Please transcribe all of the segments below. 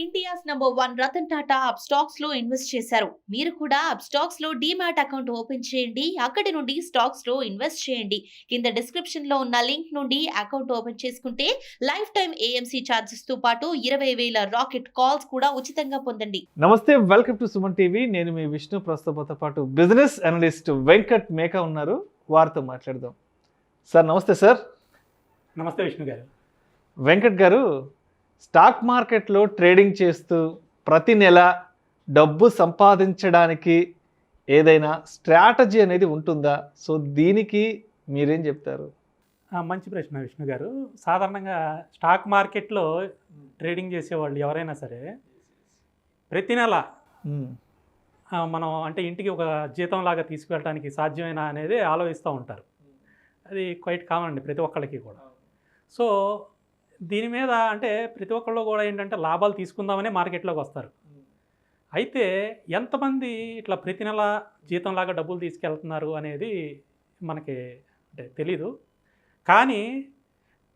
India's #1 Ratan Tata Upstox లో invest చేశారు. మీరు కూడా Upstox లో DEMAT అకౌంట్ ఓపెన్ చేయండి. అక్కడి నుండి స్టాక్స్ లో ఇన్వెస్ట్ చేయండి. కింద డిస్క్రిప్షన్ లో ఉన్న లింక్ నుండి అకౌంట్ ఓపెన్ చేసుకుంటే లైఫ్ టైం AMC ఛార్జెస్ తో పాటు 20,000 రాకెట్ కాల్స్ కూడా ఉచితంగా పొందండి. నమస్తే, వెల్కమ్ టు సుమన్ టీవీ. నేను మీ విష్ణు. ప్రస్తుతంతో పాటు బిజినెస్ అనలిస్ట్ వెంకట్ మేకా ఉన్నారు. వారితో మాట్లాడదాం. సార్ నమస్తే. సార్ నమస్తే విష్ణు గారు. వెంకట్ గారు, స్టాక్ మార్కెట్లో ట్రేడింగ్ చేస్తూ ప్రతి నెల డబ్బు సంపాదించడానికి ఏదైనా స్ట్రాటజీ అనేది ఉంటుందా? సో దీనికి మీరేం చెప్తారు? మంచి ప్రశ్న విష్ణు గారు. సాధారణంగా స్టాక్ మార్కెట్లో ట్రేడింగ్ చేసేవాళ్ళు ఎవరైనా సరే ప్రతి నెల మనం అంటే ఇంటికి ఒక జీతం లాగా తీసుకువెళ్ళడానికి సాధ్యమేనా అనేది ఆలోచిస్తూ ఉంటారు. అది క్వైట్ కామన్ అండి ప్రతి ఒక్కళ్ళకి కూడా. సో దీని మీద అంటే ప్రతి ఒక్కళ్ళు కూడా ఏంటంటే లాభాలు తీసుకుందామనే మార్కెట్లోకి వస్తారు. అయితే ఎంతమంది ఇట్లా ప్రతి నెల జీతంలాగా డబ్బులు తీసుకెళ్తున్నారు అనేది మనకి అంటే తెలీదు. కానీ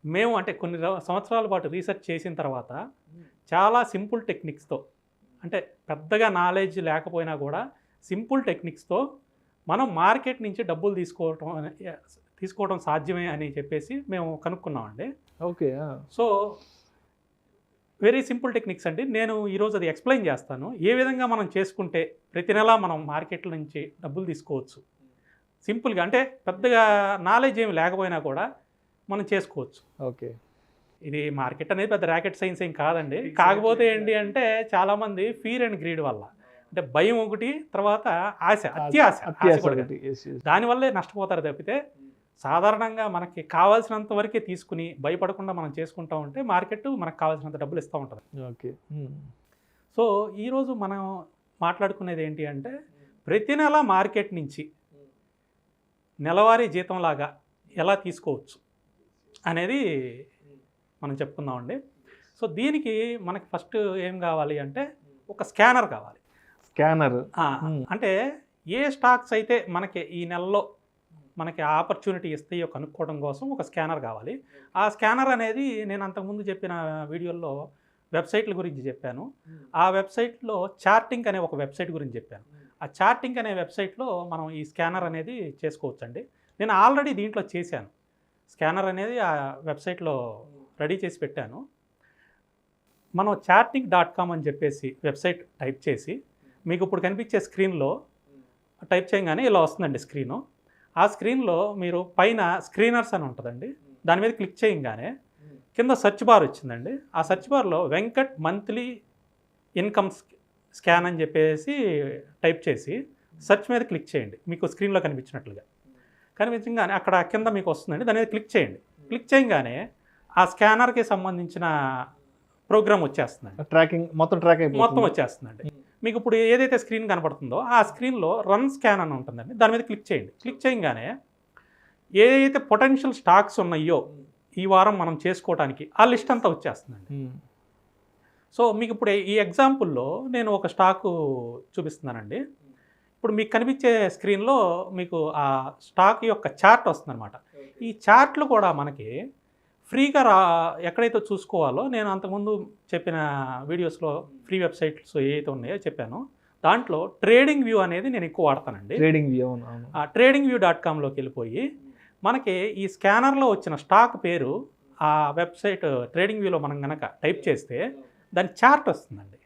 మేము అంటే కొన్ని సంవత్సరాల పాటు రీసెర్చ్ చేసిన తర్వాత చాలా సింపుల్ టెక్నిక్స్తో, అంటే పెద్దగా నాలెడ్జ్ లేకపోయినా కూడా సింపుల్ టెక్నిక్స్తో మనం మార్కెట్ నుంచి డబ్బులు తీసుకోవడం సాధ్యమే అని చెప్పేసి మేము కనుక్కున్నామండి. Okay. So very simple techniques అండి. నేను ఈరోజు అది ఎక్స్ప్లెయిన్ చేస్తాను. ఏ విధంగా మనం చేసుకుంటే ప్రతి నెల మనం మార్కెట్ల నుంచి డబ్బులు తీసుకోవచ్చు సింపుల్గా, అంటే పెద్దగా నాలెడ్జ్ ఏమి లేకపోయినా కూడా మనం చేసుకోవచ్చు. ఓకే. ఇది మార్కెట్ అనేది పెద్ద రాకెట్ సైన్స్ ఏం కాదండి. కాకపోతే ఏంటి అంటే చాలామంది ఫీర్ అండ్ గ్రీడ్ వల్ల, అంటే భయం ఒకటి, తర్వాత అత్యాశ దానివల్లే నష్టపోతారు తప్పితే సాధారణంగా మనకి కావాల్సినంత వరకే తీసుకుని భయపడకుండా మనం చేసుకుంటూ ఉంటే మార్కెట్ మనకు కావాల్సినంత డబ్బులు ఇస్తూ ఉంటుంది. ఓకే. సో ఈరోజు మనం మాట్లాడుకునేది ఏంటి అంటే ప్రతి నెల మార్కెట్ నుంచి నెలవారీ జీతంలాగా ఎలా తీసుకోవచ్చు అనేది మనం చెప్పుకుందామండి. సో దీనికి మనకి ఫస్ట్ ఏం కావాలి అంటే ఒక స్కానర్ కావాలి. స్కానర్ అంటే ఏ స్టాక్స్ అయితే మనకి ఈ నెలలో మనకి ఆపర్చునిటీ ఇస్తాయో కనుక్కోవడం కోసం ఒక స్కానర్ కావాలి. ఆ స్కానర్ అనేది నేను అంతకుముందు చెప్పిన వీడియోల్లో వెబ్సైట్ల గురించి చెప్పాను. ఆ వెబ్సైట్లో చార్టింగ్ అనే ఒక వెబ్సైట్ గురించి చెప్పాను. ఆ చార్టింగ్ అనే వెబ్సైట్లో మనం ఈ స్కానర్ అనేది చేసుకోవచ్చండి. నేను ఆల్రెడీ దీంట్లో చేశాను. స్కానర్ అనేది ఆ వెబ్సైట్లో రెడీ చేసి పెట్టాను. మనం charting.com అని చెప్పేసి వెబ్సైట్ టైప్ చేసి మీకు ఇప్పుడు కనిపించే స్క్రీన్లో టైప్ చేయగానే ఇలా వస్తుందండి స్క్రీను. ఆ స్క్రీన్లో మీరు పైన స్క్రీనర్స్ అని ఉంటుందండి, దాని మీద క్లిక్ చేయగానే కింద సెర్చ్ బార్ వచ్చిందండి. ఆ సెర్చ్ బార్లో వెంకట్ మంత్లీ ఇన్కమ్ స్కాన్ అని చెప్పేసి టైప్ చేసి సెర్చ్ మీద క్లిక్ చేయండి. మీకు స్క్రీన్లో కనిపించినట్లుగా కనిపించగానే అక్కడ కింద మీకు వస్తుందండి, దాని మీద క్లిక్ చేయండి. క్లిక్ చేయగానే ఆ స్కానర్కి సంబంధించిన ప్రోగ్రామ్ వచ్చేస్తుందండి. ట్రాకింగ్ మొత్తం వచ్చేస్తుందండి. మీకు ఇప్పుడు ఏదైతే స్క్రీన్ కనపడుతుందో ఆ స్క్రీన్లో రన్ స్కాన్ అని ఉంటుందండి, దాని మీద క్లిక్ చేయండి. క్లిక్ చేయగానే ఏదైతే పొటెన్షియల్ స్టాక్స్ ఉన్నాయో ఈ వారం మనం చేసుకోవడానికి ఆ లిస్ట్ అంతా వచ్చేస్తుందండి. సో మీకు ఇప్పుడు ఈ ఎగ్జాంపుల్లో నేను ఒక స్టాకు చూపిస్తున్నానండి. ఇప్పుడు మీకు కనిపించే స్క్రీన్లో మీకు ఆ స్టాక్ యొక్క చార్ట్ వస్తుందన్నమాట. ఈ చార్ట్లు కూడా మనకి ఫ్రీగా ఎక్కడైతే చూసుకోవాలో నేను అంతకుముందు చెప్పిన వీడియోస్లో ఫ్రీ వెబ్సైట్స్ ఏవైతే ఉన్నాయో చెప్పాను. దాంట్లో ట్రేడింగ్ వ్యూ అనేది నేను ఎక్కువ వాడతానండి. ఆ tradingview.comలోకి వెళ్ళిపోయి మనకి ఈ స్కానర్లో వచ్చిన స్టాక్ పేరు ఆ వెబ్సైట్ ట్రేడింగ్ వ్యూలో మనం కనుక టైప్ చేస్తే దాని చార్ట్ వస్తుందండి.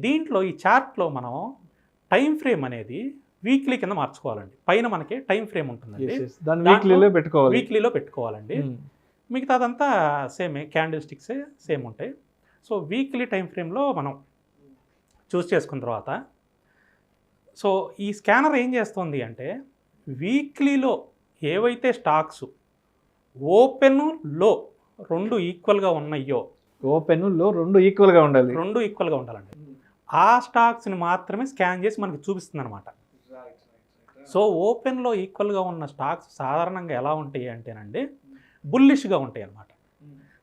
దీంట్లో ఈ చార్ట్లో మనం టైం ఫ్రేమ్ అనేది వీక్లీ కింద మార్చుకోవాలండి. పైన మనకి టైం ఫ్రేమ్ ఉంటుందండి, వీక్లీలో పెట్టుకోవాలండి. మిగతాదంతా సేమే, క్యాండిల్ స్టిక్సే సేమ్ ఉంటాయి. సో వీక్లీ టైం ఫ్రేమ్లో మనం చూస్ చేసుకున్న తర్వాత సో ఈ స్కానర్ ఏం చేస్తుంది అంటే వీక్లీలో ఏవైతే స్టాక్స్ ఓపెన్ లో రెండు ఈక్వల్గా ఉన్నాయో, ఓపెన్ లో రెండు ఈక్వల్గా ఉండాలండి, ఆ స్టాక్స్ని మాత్రమే స్కాన్ చేసి మనకి చూపిస్తుంది అనమాట. సో ఓపెన్లో ఈక్వల్గా ఉన్న స్టాక్స్ సాధారణంగా ఎలా ఉంటాయి అంటేనండి బుల్లిష్గా ఉంటాయి అన్నమాట.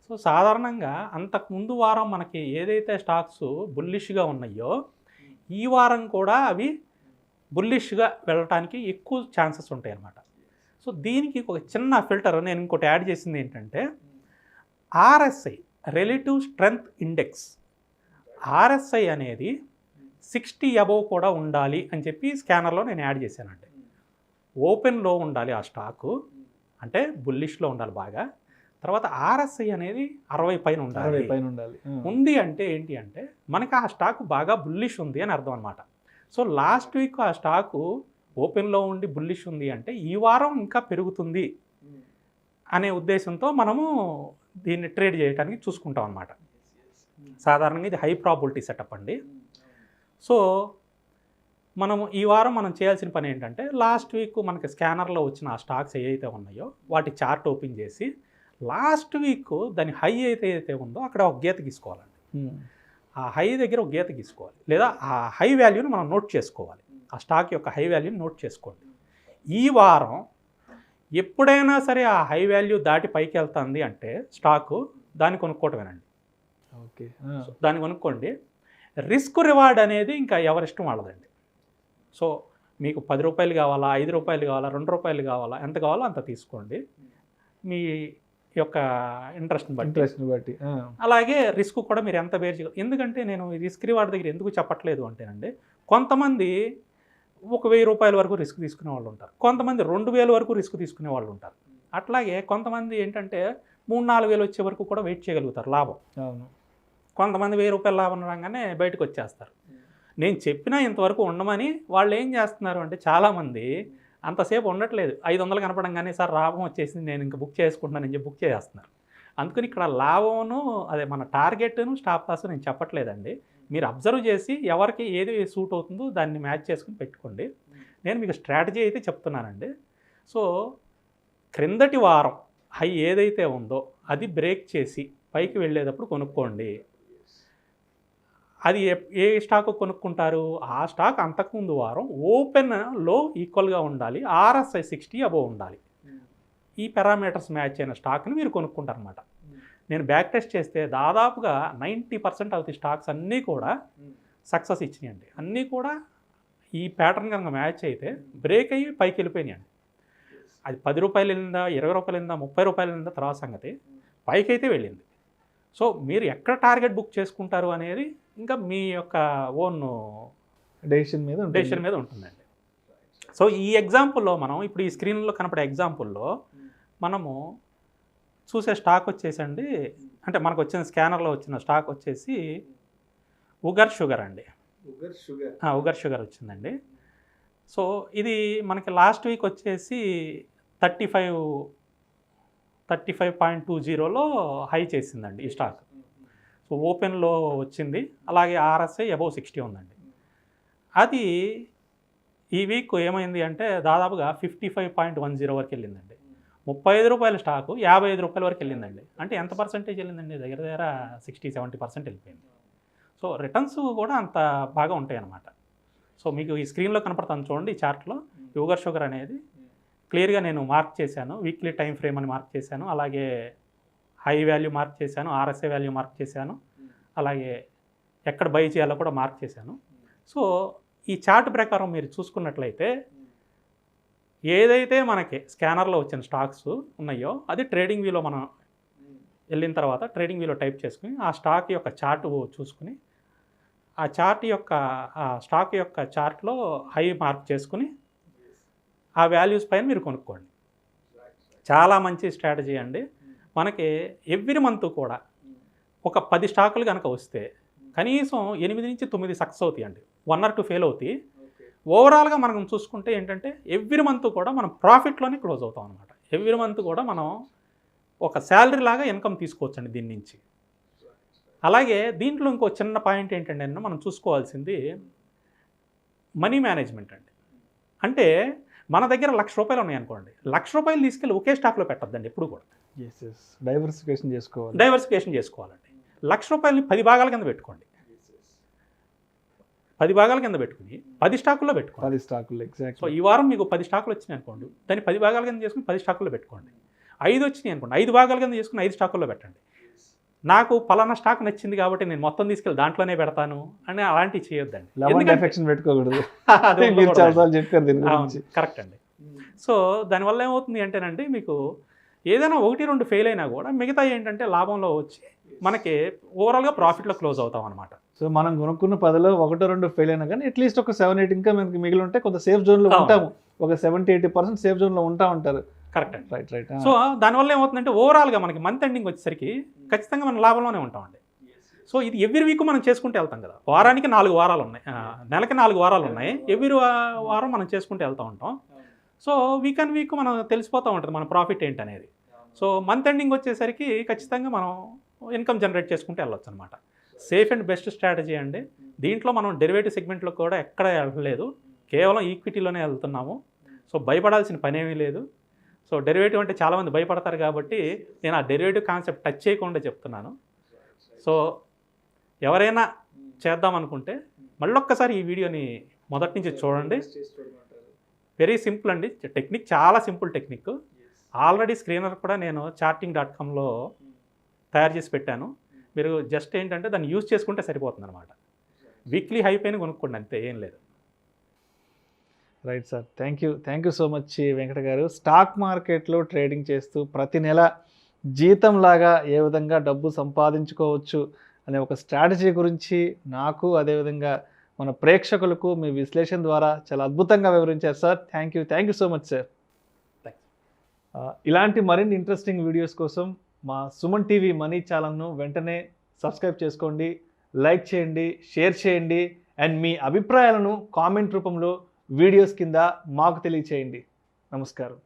సో సాధారణంగా అంతకు ముందు వారం మనకి ఏదైతే స్టాక్స్ బుల్లిష్గా ఉన్నాయో ఈ వారం కూడా అవి బుల్లిష్గా వెళ్ళటానికి ఎక్కువ ఛాన్సెస్ ఉంటాయి అన్నమాట. సో దీనికి ఒక చిన్న ఫిల్టర్ నేను ఇంకోటి యాడ్ చేసింది ఏంటంటే RSI relative strength index RSI అనేది 60 అబోవ్ కూడా ఉండాలి అని చెప్పి స్కానర్లో నేను యాడ్ చేశానండి. ఓపెన్లో ఉండాలి ఆ స్టాకు, అంటే బుల్లిష్లో ఉండాలి బాగా. తర్వాత ఆర్ఎస్ఐ అనేది 60 పైన ఉండాలి. ఉంది అంటే ఏంటి అంటే మనకి ఆ స్టాక్ బాగా బుల్లిష్ ఉంది అని అర్థం అనమాట. సో లాస్ట్ వీక్ ఆ స్టాకు ఓపెన్లో ఉండి బుల్లిష్ ఉంది అంటే ఈ వారం ఇంకా పెరుగుతుంది అనే ఉద్దేశంతో మనము దీన్ని ట్రేడ్ చేయడానికి చూసుకుంటాం అనమాట. సాధారణంగా ఇది హై ప్రాబిలిటీ సెటప్ అండి. సో మనము ఈ వారం మనం చేయాల్సిన పని ఏంటంటే లాస్ట్ వీక్ మనకి స్కానర్లో వచ్చిన ఆ స్టాక్స్ ఏవైతే ఉన్నాయో వాటి చార్ట్ ఓపెన్ చేసి లాస్ట్ వీక్ దాని హై అయితే ఉందో అక్కడ ఒక గీత గీసుకోవాలండి. ఆ హై దగ్గర ఒక గీత గీసుకోవాలి, లేదా ఆ హై వాల్యూని మనం నోట్ చేసుకోవాలి. ఆ స్టాక్ యొక్క హై వాల్యూని నోట్ చేసుకోండి. ఈ వారం ఎప్పుడైనా సరే ఆ హై వాల్యూ దాటి పైకి వెళ్తుంది అంటే స్టాకు దాన్ని కొనుక్కోవటమేనండి. ఓకే, దాన్ని కొనుక్కోండి. రిస్క్ రివార్డ్ అనేది ఇంకా ఎవరిష్టం వాళ్ళదండి. సో మీకు 10 రూపాయలు కావాలా, 5 రూపాయలు కావాలా, 2 రూపాయలు కావాలా, ఎంత కావాలో అంత తీసుకోండి మీ యొక్క ఇంట్రెస్ట్ని బట్టి. అలాగే రిస్క్ కూడా మీరు ఎంత బేర్ చేయగలరు. ఎందుకంటే నేను ఈ రిస్క్ రివార్డ్ దగ్గర ఎందుకు చెప్పట్లేదు అంటేనండి, కొంతమంది 1000 రూపాయల వరకు రిస్క్ తీసుకునే వాళ్ళు ఉంటారు, కొంతమంది 2000 వరకు రిస్క్ తీసుకునే వాళ్ళు ఉంటారు. అట్లాగే కొంతమంది ఏంటంటే 3-4 వేలు వచ్చే వరకు కూడా వెయిట్ చేయగలుగుతారు లాభం. కొంతమంది 1000 రూపాయల లాభం రాగానే బయటకు వచ్చేస్తారు. నేను చెప్పినా ఇంతవరకు ఉండమని వాళ్ళు ఏం చేస్తున్నారు అంటే చాలామంది అంతసేపు ఉండట్లేదు. 500 కనపడంగానే సార్ లాభం వచ్చేసింది నేను ఇంకా బుక్ చేసుకుంటున్నానని చెప్పి బుక్ చేసేస్తున్నారు. అందుకని ఇక్కడ లాభమును అదే మన టార్గెట్ను స్టాప్ లాస్ నేను చెప్పట్లేదండి. మీరు అబ్జర్వ్ చేసి ఎవరికి ఏది సూట్ అవుతుందో దాన్ని మ్యాచ్ చేసుకుని పెట్టుకోండి. నేను మీకు స్ట్రాటజీ అయితే చెప్తున్నానండి. సో క్రిందటి వారం హై ఏదైతే ఉందో అది బ్రేక్ చేసి పైకి వెళ్ళేటప్పుడు కొనుక్కోండి. అది ఏ స్టాక్ కొనుక్కుంటారు? ఆ స్టాక్ అంతకుముందు వారం ఓపెన్లో ఈక్వల్గా ఉండాలి, ఆర్ఎస్ఐ 60 అబోవ్ ఉండాలి. ఈ పారామీటర్స్ మ్యాచ్ అయిన స్టాక్ని మీరు కొనుక్కుంటారు అనమాట. నేను బ్యాక్ టెస్ట్ చేస్తే దాదాపుగా 90% ఆఫ్ ది స్టాక్స్ అన్నీ కూడా సక్సెస్ ఇచ్చినాయండి. అన్నీ కూడా ఈ ప్యాటర్న్ కనుక మ్యాచ్ అయితే బ్రేక్ అయ్యి పైకి వెళ్ళిపోయినాయండి. అది 10 రూపాయలు వెళ్ళిందా, 20 రూపాయలు వెళ్ళిందా, 30 రూపాయలు వెళ్ళిందా తర్వాత సంగతి, పైకి అయితే వెళ్ళింది. సో మీరు ఎక్కడ టార్గెట్ బుక్ చేసుకుంటారు అనేది ఇంకా మీ యొక్క ఓన్ డెసిషన్ మీద ఉంటుందండి. సో ఈ ఎగ్జాంపుల్లో మనం ఇప్పుడు ఈ స్క్రీన్లో కనపడే ఎగ్జాంపుల్లో మనము చూసే స్టాక్ వచ్చేసండి, అంటే మనకు వచ్చిన స్కానర్లో వచ్చిన స్టాక్ వచ్చేసి ఉగర్ షుగర్ అండి. ఉగర్ షుగర్ వచ్చిందండి. సో ఇది మనకి లాస్ట్ వీక్ వచ్చేసి 35.20లో హై చేసిందండి ఈ స్టాక్. సో ఓపెన్లో వచ్చింది, అలాగే ఆర్ఎస్ఐ అబోవ్ 60 ఉందండి. అది ఈ వీక్ ఏమైంది అంటే దాదాపుగా 55.10 వరకు వెళ్ళిందండి. 35 రూపాయల స్టాకు 55 రూపాయల వరకు వెళ్ళిందండి. అంటే ఎంత పర్సెంటేజ్ వెళ్ళిందండి? దగ్గర 60-70% వెళ్ళిపోయింది. సో రిటర్న్స్ కూడా అంత బాగా ఉంటాయి అన్నమాట. సో మీకు ఈ స్క్రీన్లో కనపడుతుంది చూడండి, ఈ చార్ట్లో యుగర్ షుగర్ అనేది క్లియర్గా నేను మార్క్ చేశాను. వీక్లీ టైం ఫ్రేమ్ అని మార్క్ చేశాను, అలాగే హై వాల్యూ మార్క్ చేశాను, ఆర్ఎస్ఐ వాల్యూ మార్క్ చేశాను, అలాగే ఎక్కడ బై చేయాలో కూడా మార్క్ చేశాను. సో ఈ చార్ట్ ప్రకారం మీరు చూసుకున్నట్లయితే ఏదైతే మనకి స్కానర్లో వచ్చిన స్టాక్స్ ఉన్నాయో అది ట్రేడింగ్ వ్యూలో మనం వెళ్ళిన తర్వాత ట్రేడింగ్ వ్యూలో టైప్ చేసుకుని ఆ స్టాక్ యొక్క చార్ట్ చూసుకుని ఆ చార్ట్ యొక్క ఆ స్టాక్ యొక్క చార్ట్లో హై మార్క్ చేసుకుని ఆ వాల్యూస్ పైన మీరు కొనుక్కోండి. చాలా మంచి స్ట్రాటజీ అండి. మనకి ఎవ్రీ మంత్ కూడా ఒక 10 స్టాకులు కనుక వస్తే కనీసం 8-9 సక్సెస్ అవుతాయి అండి. 1 or 2 ఫెయిల్ అవుతాయి. ఓవరాల్గా మనం చూసుకుంటే ఏంటంటే ఎవ్రీ మంత్ కూడా మనం ప్రాఫిట్లోనే క్లోజ్ అవుతాం అనమాట. ఎవ్రీ మంత్ కూడా మనం ఒక శాలరీ లాగా ఇన్కమ్ తీసుకోవచ్చండి దీని నుంచి. అలాగే దీంట్లో ఇంకో చిన్న పాయింట్ ఏంటంటే మనం చూసుకోవాల్సింది మనీ మేనేజ్మెంట్ అండి. అంటే మన దగ్గర 1,00,000 రూపాయలు ఉన్నాయనుకోండి, 1,00,000 రూపాయలు తీసుకెళ్ళి ఒకే స్టాక్లో పెట్టద్దండి ఎప్పుడు కూడా. డైవర్సిఫికేషన్ చేసుకోవాలండి. 1,00,000 రూపాయలని 10 భాగాల కింద పెట్టుకోండి. 10 భాగాల కింద పెట్టుకుని 10 స్టాకుల్లో పెట్టుకోండి. 10 స్టాకులు ఎగ్జాక్ట్. సో ఈ వారం మీకు 10 స్టాకులు వచ్చినాయి అనుకోండి, దాన్ని 10 భాగాల కింద చేసుకుని 10 స్టాకుల్లో పెట్టుకోండి. 5 వచ్చినాయి అనుకోండి, 5 భాగాల కింద చేసుకుని 5 స్టాకుల్లో పెట్టండి. నాకు పలానా స్టాక్ నచ్చింది కాబట్టి నేను మొత్తం తీసుకెళ్ళి దాంట్లోనే పెడతాను అని అలాంటివి చేయొద్దండి. పెట్టుకోకూడదు. కరెక్ట్ అండి. సో దానివల్ల ఏమవుతుంది అంటేనండి, మీకు ఏదైనా 1-2 ఫెయిల్ అయినా కూడా మిగతా ఏంటంటే లాభంలో వచ్చి మనకి ఓవరాల్గా ప్రాఫిట్లో క్లోజ్ అవుతాం అనమాట. సో మనం కొనుక్కున్న 10లో 1-2 ఫెయిల్ అయినా కానీ అట్లీస్ట్ ఒక 7-8 ఇంకా మనకి మిగిలి ఉంటే కొంత సేఫ్ జోన్లో ఉంటాము. ఒక 70-80% సేఫ్ జోన్లో ఉంటారు. కరెక్ట్ అండి. రైట్. సో దానివల్ల ఏమవుతుందంటే ఓవరాల్గా మనకి మంత్ ఎండింగ్ వచ్చేసరికి ఖచ్చితంగా మనం లాభంలోనే ఉంటామండి. సో ఇది ఎవ్రీ వీక్ మనం చేసుకుంటూ వెళ్తాం కదా. వారానికి 4 వారాలు ఉన్నాయి, నెలకి 4 వారాలు ఉన్నాయి. ఎవ్రీ వారం మనం చేసుకుంటూ వెళ్తూ ఉంటాం. సో వీక్ అండ్ వీక్ మనం తెలిసిపోతూ ఉంటుంది మన ప్రాఫిట్ ఏంటి అనేది. సో మంత్ ఎండింగ్ వచ్చేసరికి ఖచ్చితంగా మనం ఇన్కమ్ జనరేట్ చేసుకుంటూ వెళ్ళొచ్చు అనమాట. సేఫ్ అండ్ బెస్ట్ స్ట్రాటజీ అండి. దీంట్లో మనం డెరివేటివ్ సెగ్మెంట్లో కూడా ఎక్కడ వెళ్ళలేదు, కేవలం ఈక్విటీలోనే వెళ్తున్నాము. సో భయపడాల్సిన పని ఏమీ లేదు. సో డెరివేటివ్ అంటే చాలామంది భయపడతారు కాబట్టి నేను ఆ డెరివేటివ్ కాన్సెప్ట్ టచ్ చేయకుండా చెప్తున్నాను. సో ఎవరైనా చేద్దాం అనుకుంటే మళ్ళొక్కసారి ఈ వీడియోని మొదటి నుంచి చూడండి. వెరీ సింపుల్ అండి, టెక్నిక్ చాలా సింపుల్ టెక్నిక్. ఆల్రెడీ స్క్రీనర్ కూడా నేను charting.comలో తయారు చేసి పెట్టాను. మీరు జస్ట్ ఏంటంటే దాన్ని యూజ్ చేసుకుంటే సరిపోతుంది అనమాట. వీక్లీ హై పైన కొనుక్కోండి, అంతే, ఏం లేదు. Right sir, thank you so much Venkata గారు. స్టాక్ మార్కెట్లో ట్రేడింగ్ చేస్తూ ప్రతి నెల జీతంలాగా ఏ విధంగా డబ్బు సంపాదించుకోవచ్చు అనే ఒక స్ట్రాటజీ గురించి నాకు అదేవిధంగా మన ప్రేక్షకులకు మీ విశ్లేషణ ద్వారా చాలా అద్భుతంగా వివరించారు sir. Thank you so much sir. ఇలాంటి మరిన్ని ఇంట్రెస్టింగ్ వీడియోస్ కోసం మా సుమన్ టీవీ మనీ ఛానల్ను వెంటనే సబ్స్క్రైబ్ చేసుకోండి, లైక్ చేయండి, షేర్ చేయండి, అండ్ మీ అభిప్రాయాలను కామెంట్ రూపంలో వీడియోస్ కింద మాకు తెలియచేయండి. నమస్కారం.